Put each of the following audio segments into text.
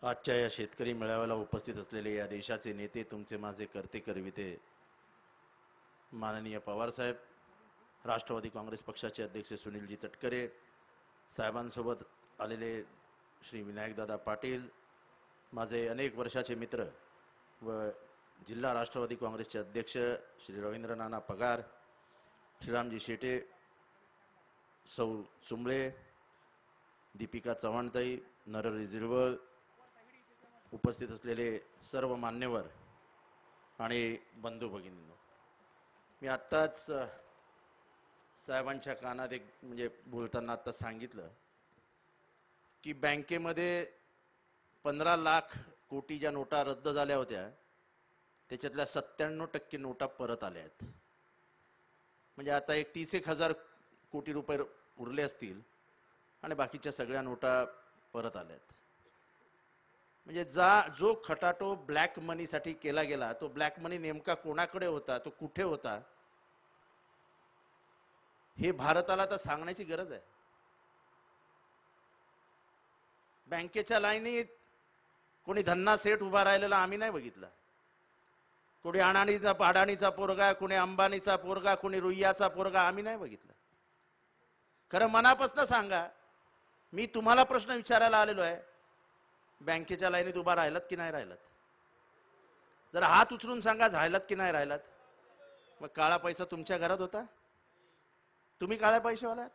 आजच्या या शेतकरी मेळाव्याला उपस्थित असलेले या देशाचे नेते, तुमचे माझे करते करविते माननीय पवारसाहेब, राष्ट्रवादी काँग्रेस पक्षाचे अध्यक्ष सुनीलजी तटकरे साहेबांसोबत आलेले श्री विनायकदादा पाटील, माझे अनेक वर्षाचे मित्र व जिल्हा राष्ट्रवादी काँग्रेसचे अध्यक्ष श्री रवींद्र नाना पगार, श्रीरामजी शेटे, सौ चुंबळे, दीपिका चव्हाणताई, नरहरी झिरवळ, उपस्थित असलेले सर्व मान्यवर आणि बंधू भगिनींनो, मी आत्ताच साहेबांच्या कानात एक म्हणजे बोलताना आत्ता सांगितलं की बँकेमध्ये 15 लाख कोटी ज्या नोटा रद्द झाल्या होत्या त्याच्यातल्या 97% नोटा परत आल्या आहेत. म्हणजे आता एक 30,000 कोटी रुपये उरले असतील आणि बाकीच्या सगळ्या नोटा परत आल्या आहेत. म्हणजे जो खटाटो ब्लॅक मनीसाठी केला गेला, तो ब्लॅक मनी नेमका कोणाकडे होता, तो कुठे होता, हे भारताला तर सांगण्याची गरज आहे. बँकेच्या लाईनीत कोणी धन्ना सेठ उभा राहिलेला आम्ही नाही बघितला. कोणी अडाणीचा पोरगा, कोणी अंबानीचा पोरगा, कोणी रुईयाचा पोरगा आम्ही नाही बघितला. खरं मनापासून सांगा, मी तुम्हाला प्रश्न विचारायला आलेलो आहे, बँकेच्या लाईनीत उभा राहिलात की नाही राहिलात? जरा हात उचलून सांगा, राहिलात की नाही राहिलात? मग काळा पैसा तुमच्या घरात होता? तुम्ही काळ्या पैशावाला आहात?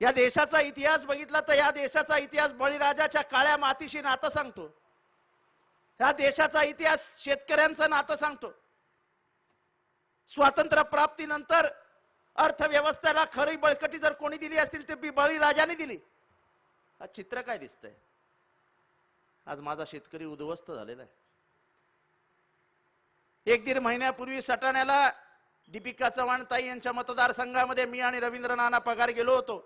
या देशाचा इतिहास बघितला तर या देशाचा इतिहास बळीराजाच्या काळ्या मातीशी नातं सांगतो. या देशाचा इतिहास शेतकऱ्यांचं नातं सांगतो. स्वातंत्र्य प्राप्तीनंतर अर्थव्यवस्थेला खरी बळकटी जर कोणी दिली असतील ते बळीराजाने दिली. आज चित्र काय दिसतंय? आज माझा शेतकरी उद्ध्वस्त झालेला आहे. 1-1.5 महिन्यापूर्वी सटाण्याला दीपिका चव्हाणताई यांच्या मतदारसंघामध्ये मी आणि रवींद्र नाना पगार गेलो होतो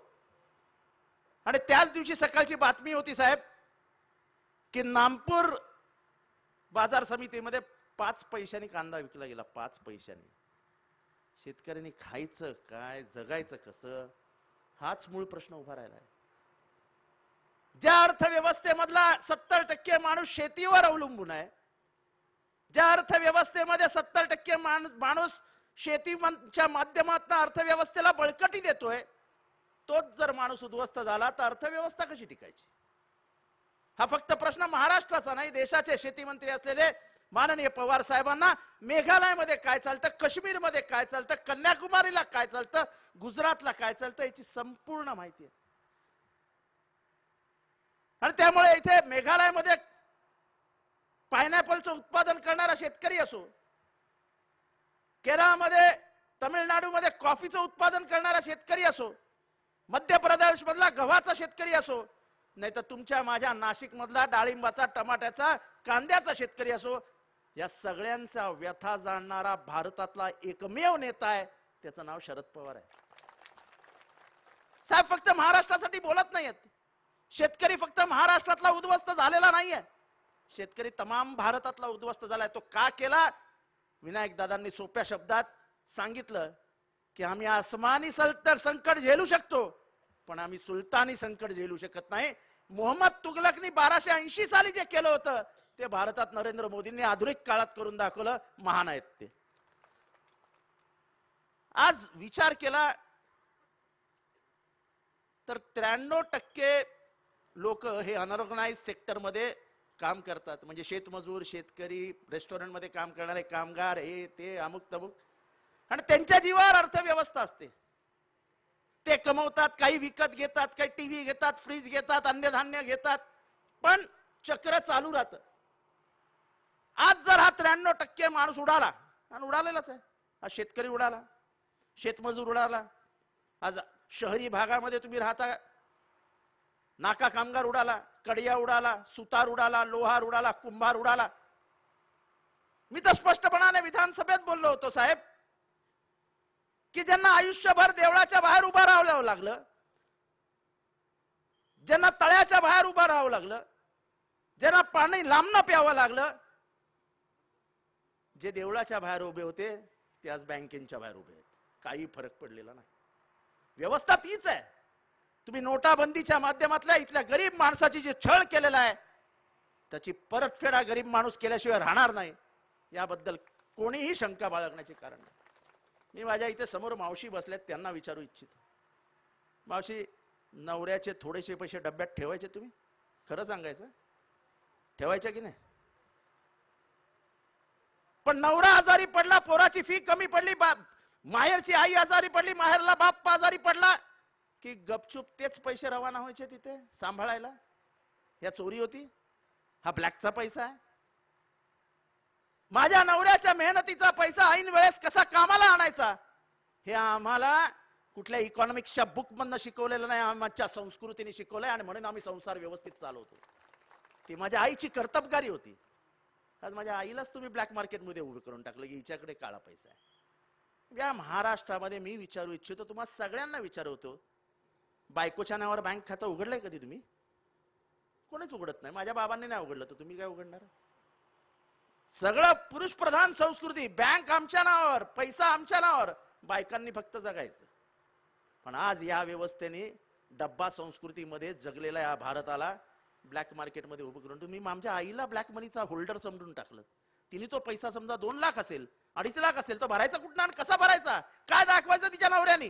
आणि त्याच दिवशी सकाळची बातमी होती साहेब की नामपूर बाजार समितीमध्ये 5 पैशांनी कांदा विकला गेला. 5 पैशांनी. शेतकऱ्यांनी खायचं काय, जगायचं कसं, हाच मूळ प्रश्न उभा राहिला आहे. ज्या अर्थव्यवस्थेमधला 70% माणूस शेतीवर अवलंबून आहे, ज्या अर्थव्यवस्थेमध्ये 70% माणूस शेतीच्या माध्यमातून अर्थव्यवस्थेला बळकटी देतोय, तोच जर माणूस उद्ध्वस्त झाला तर अर्थव्यवस्था कशी टिकायची? हा फक्त प्रश्न महाराष्ट्राचा नाही, देशाचे शेतीमंत्री असलेले माननीय पवार साहेबांना मेघालयमध्ये काय चालतं, काश्मीरमध्ये काय चालतं, कन्याकुमारीला काय चालतं, गुजरातला काय चालतं याची संपूर्ण माहिती आहे. आणि त्यामुळे इथे मेघालयमध्ये पायनॅपलचं उत्पादन करणारा शेतकरी असो, केरळमध्ये, तमिळनाडूमध्ये कॉफीचं उत्पादन करणारा शेतकरी असो, मध्य प्रदेश मधला गव्हाचा शेतकरी असो, नाही तर तुमच्या माझ्या नाशिक मधला डाळिंबाचा, टमाट्याचा, कांद्याचा शेतकरी असो, या सगळ्यांचा व्यथा जाणणारा भारतातला एकमेव नेता आहे, त्याचं नाव शरद पवार आहे. साहेब फक्त महाराष्ट्रासाठी बोलत नाहीयेत. शेतकरी फक्त महाराष्ट्रातला उद्ध्वस्त झालेला नाहीये, शेतकरी तमाम भारतातला उद्ध्वस्त झालाय. तो का केला? विनायक दादांनी सोप्या शब्दात सांगितलं की आम्ही आसमानी संकट झेलू शकतो, पण आम्ही सुलतानी संकट झेलू शकत नाही. मोहम्मद तुगलकनी 1280 साली जे केलं होतं ते भारतात नरेंद्र मोदींनी आधुनिक काळात करून दाखवलं. महान आहेत ते. आज विचार केला तर 93% लोक हे अनऑर्गनाइज सेक्टरमध्ये काम करतात. म्हणजे शेतमजूर, शेतकरी, रेस्टॉरंटमध्ये काम करणारे कामगार, हे ते अमुक तमुक, आणि त्यांच्या जीवावर अर्थव्यवस्था असते. ते कमवतात, काही विकत घेतात, काही टीव्ही घेतात, फ्रीज घेतात, अन्नधान्य घेतात, पण चक्र चालू राहतं. आज जर हा 93% माणूस उडाला, आणि उडालेलाच आहे, हा शेतकरी उडाला, शेतमजूर उडाला, आज शहरी भागामध्ये तुम्ही राहता, नाका कामगार उडाला, कडिया उडाला, सुतार उडाला, लोहार उडाला, कुंभार उडाला. मी तर स्पष्टपणाने विधानसभेत बोललो होतो साहेब की ज्यांना आयुष्यभर देवळाच्या बाहेर उभा राहावं लागलं, ज्यांना तळ्याच्या बाहेर उभा राहावं लागलं, ज्यांना पाणी लांबनं प्यावं लागलं, जे देवळाच्या बाहेर उभे होते ते आज बँकेच्या बाहेर उभे आहेत. काही फरक पडलेला नाही. व्यवस्था तीच आहे. तुम्ही नोटाबंदीच्या माध्यमातल्या इथल्या गरीब माणसाची जे छळ केलेला आहे त्याची परतफेड गरीब माणूस केल्याशिवाय राहणार नाही, याबद्दल कोणीही शंका बाळगण्याचे कारण नाही. मी माझ्या इथे समोर मावशी बसल्यात, त्यांना विचारू इच्छितो, मावशी, नवऱ्याचे थोडेसे पैसे डब्यात ठेवायचे तुम्ही? खरं सांगायचं, ठेवायचे की नाही? पण नवरा आजारी पडला, पोराची फी कमी पडली, माहेरची आई आजारी पडली, माहेरला बाप आजारी पडला, की गपचूप तेच पैसे रवाना व्हायचे तिथे सांभाळायला? या चोरी होती? हा ब्लॅकचा पैसा आहे? माझ्या नवऱ्याच्या मेहनतीचा पैसा ऐन वेळेस कसा कामाला आणायचा हे आम्हाला कुठल्या इकॉनॉमिक्सच्या बुक मधनं शिकवलेलं नाही, आमच्या संस्कृतीने शिकवलंय, आणि म्हणून आम्ही संसार व्यवस्थित चालवतो. ती माझ्या आईची कर्तबगारी होती. आज माझ्या आईलाच तुम्ही ब्लॅक मार्केटमध्ये उभे करून टाकलं की हिच्याकडे काळा पैसा आहे. या महाराष्ट्रामध्ये मी विचारू इच्छितो, तुम्हाला सगळ्यांना विचारवतो, बायकोच्या नावावर बँक खातं उघडलंय कधी तुम्ही? कोणीच उघडत नाही. माझ्या बाबांनी नाही उघडलं तर तुम्ही काय उघडणार? सगळं पुरुष प्रधान संस्कृती, बँक आमच्या नावावर, पैसा आमच्या नावावर, बायकांनी फक्त जगायचं. पण आज या व्यवस्थेने डब्बा संस्कृतीमध्ये जगलेल्या या भारताला ब्लॅक मार्केटमध्ये उभं करून तुम्ही आमच्या आईला ब्लॅक मनीचा होल्डर समजून टाकलं. तिने तो पैसा समजा 2 लाख असेल, 2.5 लाख असेल, तो भरायचा कुठं आणि कसा भरायचा? काय दाखवायचं तिच्या नवऱ्याने?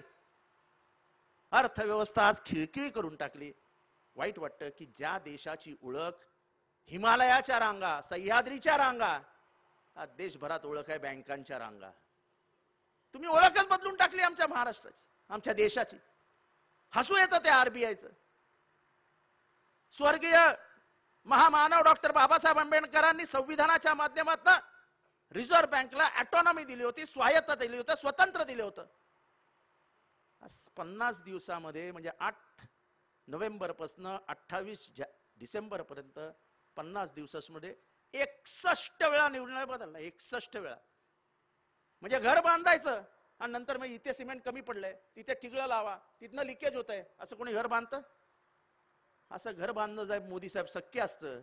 अर्थव्यवस्था आज खिळखिळी करून टाकली. वाईट वाटतं की ज्या देशाची ओळख हिमालयाच्या रांगा, सह्याद्रीच्या रांगा, आज देशभरात ओळख आहे बँकांच्या रांगा. तुम्ही ओळखच बदलून टाकली आमच्या महाराष्ट्राची, आमच्या देशाची. हसू येतं त्या आरबीआयचं. स्वर्गीय महामानव डॉक्टर बाबासाहेब आंबेडकरांनी संविधानाच्या माध्यमातून रिझर्व्ह बँकला ऑटोनॉमी दिली होती, स्वायत्तता दिली होती, स्वतंत्र दिले होतं. 50 दिवसामध्ये म्हणजे 8 नोव्हेंबर पासून 28 डिसेंबर पर्यंत 50 दिवसांमध्ये 61 वेळा निर्णय बदलला. 61 वेळा. म्हणजे घर बांधायचं आणि नंतर मग इथे सिमेंट कमी पडलंय, तिथे ठिगळं लावा, तिथनं लिकेज होत आहे, असं कोणी घर बांधतं? असं घर बांधणं साहेब मोदी साहेब शक्य असतं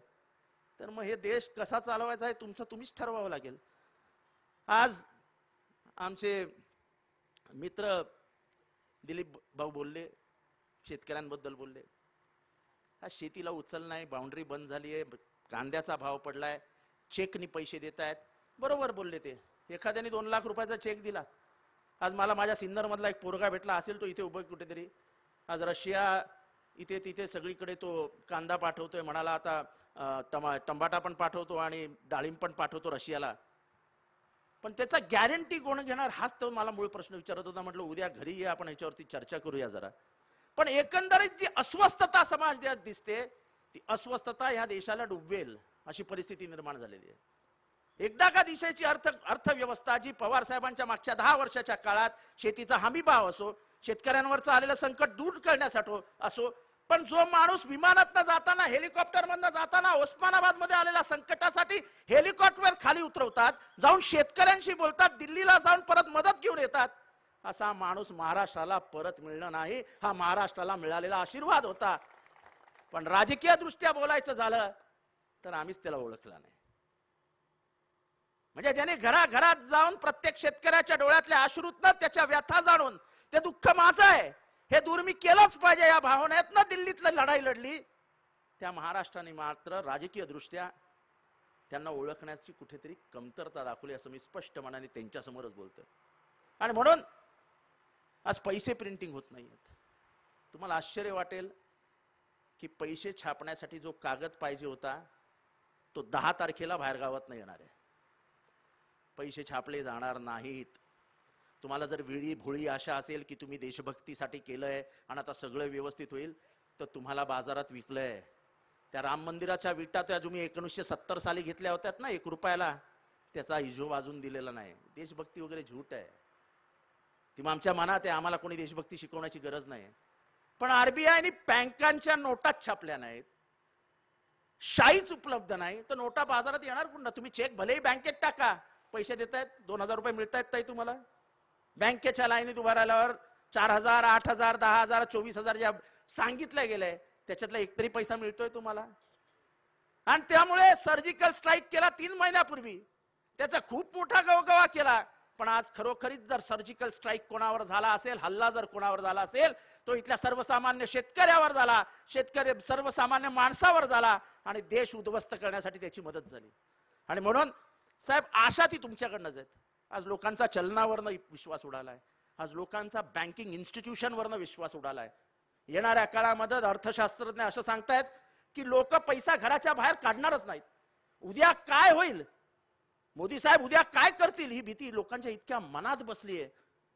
तर मग हे देश कसा चालवायचा आहे तुमचं तुम्हीच ठरवावं लागेल. आज आमचे मित्र दिलीप भाऊ बोलले, शेतकऱ्यांबद्दल बोलले. हा शेतीला उचल नाही, बाउंड्री बंद झाली आहे, कांद्याचा भाव पडलाय, चेकनी पैसे देत आहेत. बरोबर बोलले ते. एखाद्याने 2 लाख रुपयाचा चेक दिला. आज मला माझ्या सिन्नर मधला एक पोरगा भेटला असेल, तो इथे उभं कुठेतरी. आज रशिया इथे तिथे सगळीकडे तो कांदा पाठवतोय, म्हणाला आता टमाटा पण पाठवतो आणि डाळिंब पण पाठवतो रशियाला. पण त्याचा गॅरंटी कोण घेणार हाच तो मला मूळ प्रश्न विचारत होता. म्हटलं उद्या घरी ये, आपण याच्यावरती चर्चा करूया जरा. पण एकंदरीत जी अस्वस्थता समाजात दिसते, ती अस्वस्थता ह्या देशाला डुबवेल अशी परिस्थिती निर्माण झालेली आहे. एकदा का देशाची अर्थव्यवस्था जी पवार साहेबांच्या मागच्या 10 वर्षाच्या काळात शेतीचा हमी भाव असो, शेतकऱ्यांवरचं आलेलं संकट दूर करण्यासाठी असो, पण जो माणूस विमानातनं जाताना, हेलिकॉप्टर मधनं जाताना उस्मानाबाद मध्ये आलेल्या संकटासाठी हेलिकॉप्टर खाली उतरवतात, जाऊन शेतकऱ्यांशी बोलतात, दिल्लीला जाऊन परत मदत घेऊन येतात, असा माणूस महाराष्ट्राला परत मिळणं नाही. हा महाराष्ट्राला मिळालेला आशीर्वाद होता. पण राजकीय दृष्ट्या बोलायचं झालं तर आम्हीच त्याला ओळखला नाही. म्हणजे ज्याने घराघरात जाऊन प्रत्येक शेतकऱ्याच्या डोळ्यातल्या अश्रूतनं त्याच्या व्यथा जाणून ते दुःख माझं आहे हे दूर मी केलंच पाहिजे या भावनेतनं दिल्लीतलं लढाई लढली, त्या महाराष्ट्राने मात्र राजकीय दृष्ट्या त्यांना ओळखण्याची कुठेतरी कमतरता दाखवली असं मी स्पष्ट मनाने त्यांच्या समोरच बोलतोय. आणि म्हणून आज पैसे प्रिंटिंग होत नाहीयेत. तुम्हाला आश्चर्य वाटेल की पैसे छापण्यासाठी जो कागद पाहिजे होता तो 10 तारखेला बाहेर गावात येणार आहे. पैसे छापले जाणार नाहीत. तुम्हाला जर वेळी भोळी आशा असेल की तुम्ही देशभक्तीसाठी केलंय आणि आता सगळं व्यवस्थित होईल, तर तुम्हाला बाजारात विकलंय. त्या राम मंदिराच्या विटा त्या तुम्ही 1970 साली घेतल्या होत्यात ना 1 रुपयाला, त्याचा हिशोब अजून दिलेला नाही. देशभक्ती वगैरे झूट आहे. ती आमच्या मनात आहे, आम्हाला कोणी देशभक्ती शिकवण्याची गरज नाही. पण आरबीआयने बँकांच्या नोटाच छापल्या नाहीत, शाईच उपलब्ध नाही, तर नोटा बाजारात येणार कुठं? तुम्ही चेक भलेही बँकेत टाका, पैसे देतायत, 2000 रुपये मिळतायत ताई तुम्हाला. बँकेच्या लाईनीत उभा राहिल्यावर 4000, 8000, 10000, 24000 ज्या सांगितलं गेलंय त्याच्यातला एकतरी पैसा मिळतोय तुम्हाला. आणि त्यामुळे सर्जिकल स्ट्राईक केला 3 महिन्यापूर्वी, त्याचा खूप मोठा गवगवा केला. पण आज खरोखरीच जर सर्जिकल स्ट्राईक कोणावर झाला असेल, हल्ला जर कोणावर झाला असेल, तो इथल्या सर्वसामान्य शेतकऱ्यावर झाला, शेतकरी सर्वसामान्य माणसावर झाला आणि देश उद्ध्वस्त करण्यासाठी त्याची मदत झाली. आणि म्हणून साहेब आशा ती तुमच्याकडनंच आहेत. आज लोकांचा चलनावरनं विश्वास उडालाय, आज लोकांचा बँकिंग इन्स्टिट्यूशनवरनं विश्वास उडालाय. येणाऱ्या काळामध्ये अर्थशास्त्रज्ञ असं सांगतायत की लोक पैसा घराच्या बाहेर काढणारच नाहीत. उद्या काय होईल, मोदी साहेब उद्या काय करतील, ही भीती लोकांच्या इतक्या मनात बसली आहे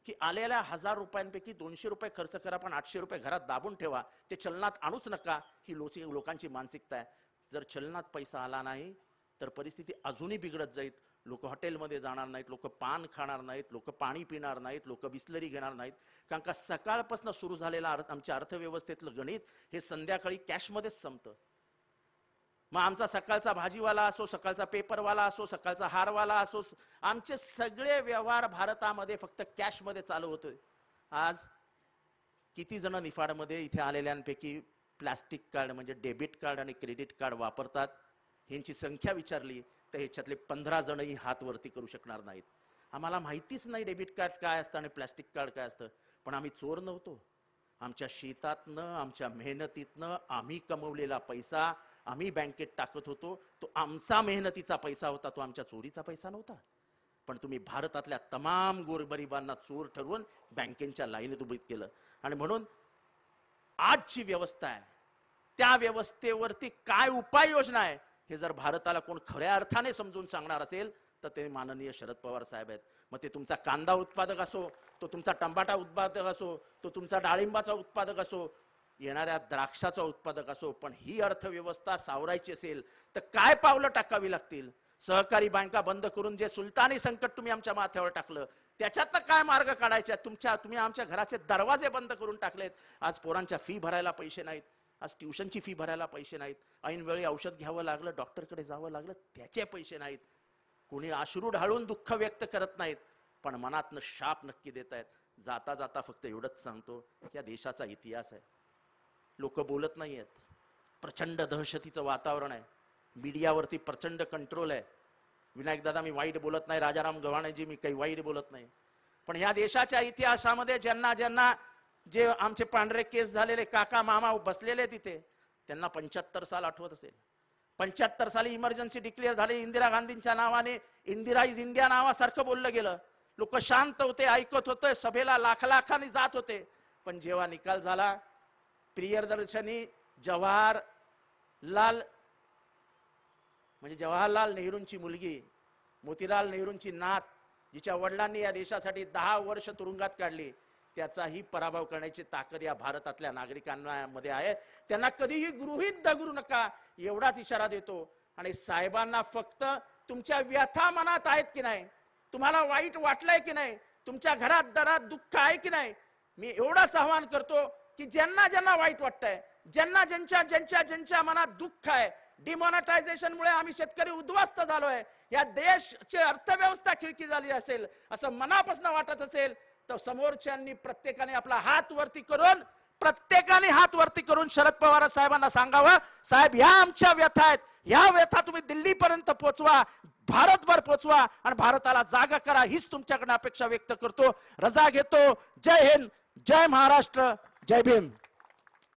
की आलेल्या 1000 रुपयांपैकी 200 रुपये खर्च करा, पण 800 रुपये घरात दाबून ठेवा, ते चलनात आणूच नका, ही लोकांची मानसिकता आहे. जर चलनात पैसा आला नाही तर परिस्थिती अजूनही बिघडत जाईल. लोक हॉटेलमध्ये जाणार नाहीत, लोक पान खाणार नाहीत, लोक पाणी पिणार नाहीत, लोक बिस्लरी घेणार नाहीत. कारण का सकाळपासून सुरू झालेला आमच्या अर्थव्यवस्थेतलं गणित हे संध्याकाळी कॅशमध्येच संपतं. मग आमचा सकाळचा भाजीवाला असो, सकाळचा पेपरवाला असो, सकाळचा हारवाला असो, आमचे सगळे व्यवहार भारतामध्ये फक्त कॅशमध्ये चालू होते. आज किती जण निफाडमध्ये इथे आलेल्यांपैकी प्लास्टिक कार्ड म्हणजे डेबिट कार्ड आणि क्रेडिट कार्ड वापरतात, ह्यांची संख्या विचारली तर ह्याच्यातले 15 जणही हात वरती करू शकणार नाहीत. आम्हाला माहितीच नाही डेबिट कार्ड काय असतं आणि प्लास्टिक कार्ड काय असतं. पण आम्ही चोर नव्हतो. आमच्या शेतातनं, आमच्या मेहनतीतनं आम्ही कमवलेला पैसा आम्ही बँकेत टाकत होतो. तो आमचा मेहनतीचा पैसा होता, तो आमच्या चोरीचा पैसा नव्हता. पण तुम्ही भारतातल्या तमाम गोरगरिबांना चोर ठरवून बँकेच्या लाईनीत उभीत केलं. आणि म्हणून आजची व्यवस्था आहे, त्या व्यवस्थेवरती काय उपाययोजना आहे हे जर भारताला कोण खऱ्या अर्थाने समजून सांगणार असेल तर ते माननीय शरद पवार साहेब आहेत. मग ते तुमचा कांदा उत्पादक असो, तो तुमचा टमाटा उत्पादक असो, तो तुमचा डाळिंबाचा उत्पादक असो, येणाऱ्या द्राक्षाचा उत्पादक असो, पण ही अर्थव्यवस्था सावरायची असेल तर काय पावलं टाकावी लागतील. सहकारी बँका बंद करून जे सुलतानी संकट तुम्ही आमच्या माथ्यावर टाकलं त्याच्यातनं काय मार्ग काढायचे. तुम्ही आमच्या घराचे दरवाजे बंद करून टाकलेत. आज पोरांच्या फी भरायला पैसे नाहीत, आज ट्युशनची फी भरायला पैसे नाहीत, ऐन वेळी औषध घ्यावं लागलं, डॉक्टरकडे जावं लागलं, त्याचे पैसे नाहीत. कोणी अश्रू ढाळून दुःख व्यक्त करत नाहीत, पण मनातनं शाप नक्की देत आहेत. जाता जाता फक्त एवढंच सांगतो की या देशाचा इतिहास आहे. लोक बोलत नाही आहेत, प्रचंड दहशतीचं वातावरण आहे, मीडियावरती प्रचंड कंट्रोल आहे. विनायक दादा मी वाईट बोलत नाही, राजाराम गव्हाणेजी मी काही वाईट बोलत नाही, पण ह्या देशाच्या इतिहासामध्ये ज्यांना ज्यांना जे आमचे पांढरे केस झालेले काका मामा बसलेले तिथे त्यांना 75 साल आठवत असेल. 75 साली इमर्जन्सी डिक्लेअर झाली, इंदिरा गांधींच्या नावाने इंदिरा इज इंडिया नावासारखं बोललं गेलं. लोक शांत होते, ऐकत होते, सभेला लाखांनी जात होते. पण जेव्हा निकाल झाला, प्रियदर्शनी जवाहरलाल नेहरूंची मुलगी, मोतीलाल नेहरूंची नात, जिच्या वडिलांनी या देशासाठी 10 वर्ष तुरुंगात काढली, त्याचाही पराभव करण्याची ताकद या भारतातल्या नागरिकांमध्ये आहे. त्यांना कधीही गृहीत धरू नका एवढाच इशारा देतो. आणि साहेबांना फक्त तुमच्या व्यथा मनात आहेत की नाही, तुम्हाला वाईट वाटलंय की नाही, तुमच्या घरात दरात दुःख आहे की नाही, मी एवढाच आवाहन करतो की ज्यांना ज्यांना वाईट वाटतंय, ज्यांना ज्यांच्या मनात दुःख आहे, डिमॉनिटायझेशन मुळे आम्ही शेतकरी उद्ध्वस्त झालोय, या देशाची अर्थव्यवस्था खिळखिळी झाली असेल असं मनापासून वाटत असेल तर समोरच्यांनी प्रत्येकाने आपला हात वरती करून शरद पवार साहेबांना सांगावं, साहेब ह्या आमच्या व्यथा आहेत, ह्या व्यथा तुम्ही दिल्लीपर्यंत पोहोचवा, भारतभर पोहोचवा आणि भारताला जागा करा, हीच तुमच्याकडे अपेक्षा व्यक्त करतो. रजा घेतो. जय हिंद, जय महाराष्ट्र, जय भीम.